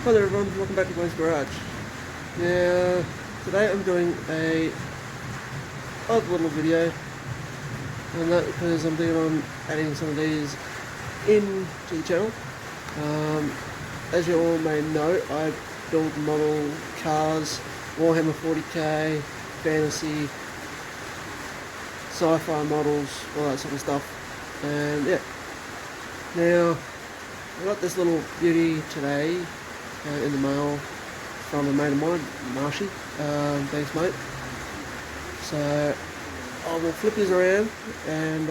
Hi there everyone, welcome back to Boys Garage. Now, today I'm doing a odd little video, and that because I'm thinking on adding some of these into the channel. As you all may know, I build model cars, Warhammer 40k, fantasy, sci-fi models, all that sort of stuff. And yeah, now I got this little beauty today in the mail from a mate of mine, Marshy. Thanks mate. So I will flip these around and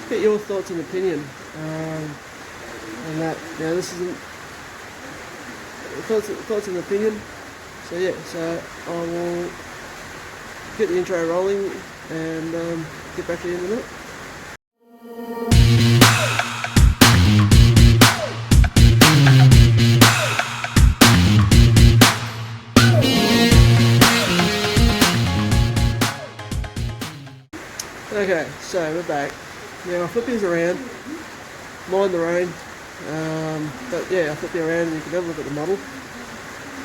get your thoughts and opinion on that. Now this isn't thoughts and opinion. So yeah, so I will get the intro rolling and get back to you in a minute. Okay, so we're back. Now I'll flip these around, mind the rain, but yeah, I'll flip you around and you can have a look at the model.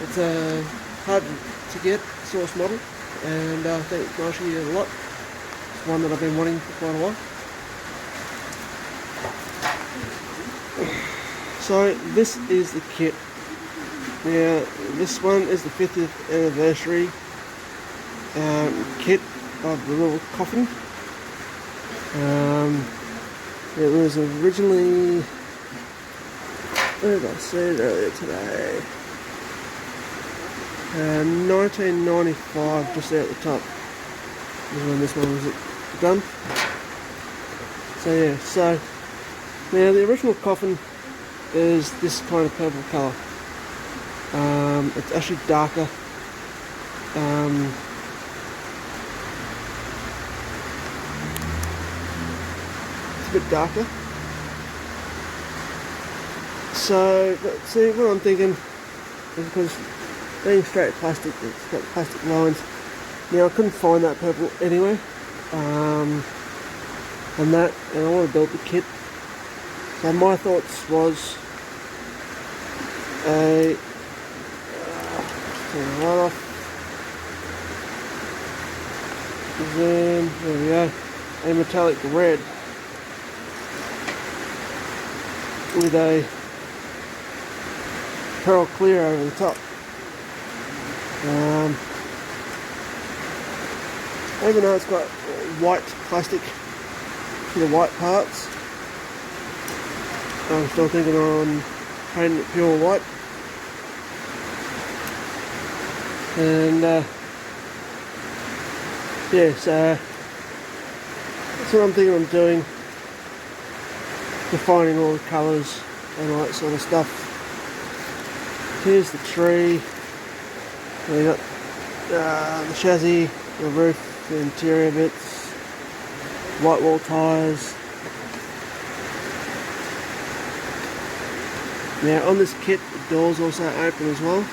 It's a hard to get source model, and I think it's Marshy a lot. It's one that I've been wanting for quite a while. So this is the kit. Now this one is the 50th anniversary kit of the little coffin. It was originally, where did I see it earlier today? 1995, just there at the top is when this one was done. So yeah, so now the original coffin is this kind of purple colour. It's actually darker. Bit darker. So, but see, what I'm thinking is because being straight plastic, it's got plastic lines. Now I couldn't find that purple anyway, and I want to build the kit. So my thoughts was a turn the light off. Then there we go, a metallic red with a pearl clear over the top. Even though it's got white plastic for the white parts, I'm still thinking on painting it pure white. And yeah, so that's what I'm thinking I'm doing. Defining all the colours and all that sort of stuff. Here's the tree. We got the chassis, the roof, the interior bits, white wall tyres. Now on this kit, the doors also open as well.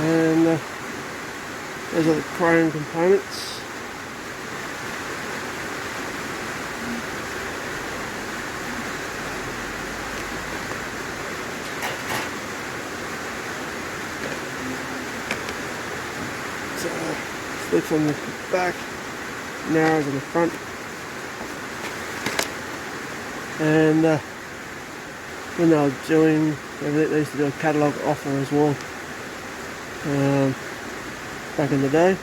And there's all the chrome components. Slits on the back, narrows on the front, and when I was doing everything, they used to do a catalogue offer as well back in the day.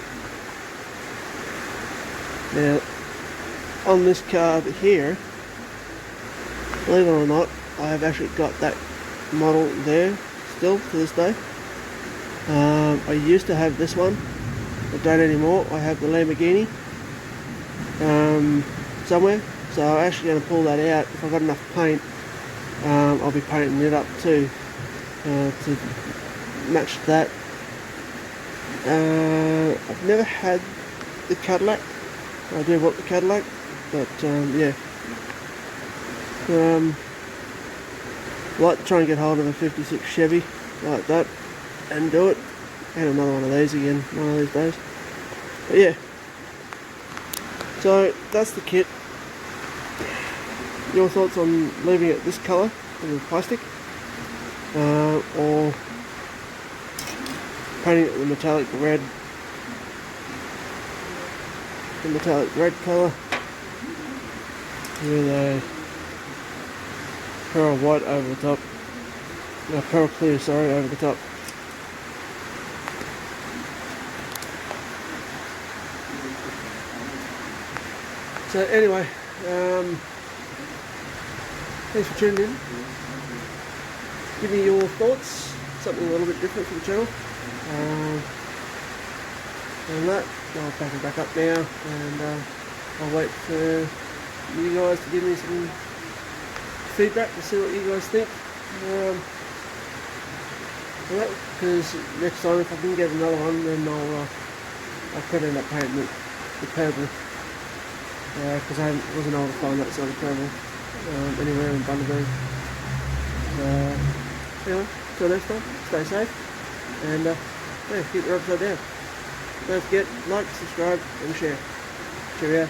Now on this card here, believe it or not, I have actually got that model there still to this day. I used to have this one, I don't anymore. I have the Lamborghini somewhere, so I'm actually going to pull that out. If I've got enough paint, I'll be painting it up too to match that. I've never had the Cadillac. I do want the Cadillac, but yeah, I'd like to try and get hold of a 56 Chevy like that and do it. And another one of these again, one of these days. But yeah, so that's the kit. your thoughts on leaving it this colour with plastic, or painting it the metallic red colour with a pearl white over the top, pearl clear, sorry, over the top. So anyway, thanks for tuning in. Give me your thoughts, something a little bit different for the channel. And that, I'll pack it back up now, and I'll wait for you guys to give me some feedback to see what you guys think. Because next time, if I can get another one, then I'll probably end up painting the purple. Because I wasn't able to find that sort of purple anywhere in Bundaberg. Anyway, till next time, stay safe, and yeah, keep your upside down. Don't forget, like, subscribe, and share. Cheerio.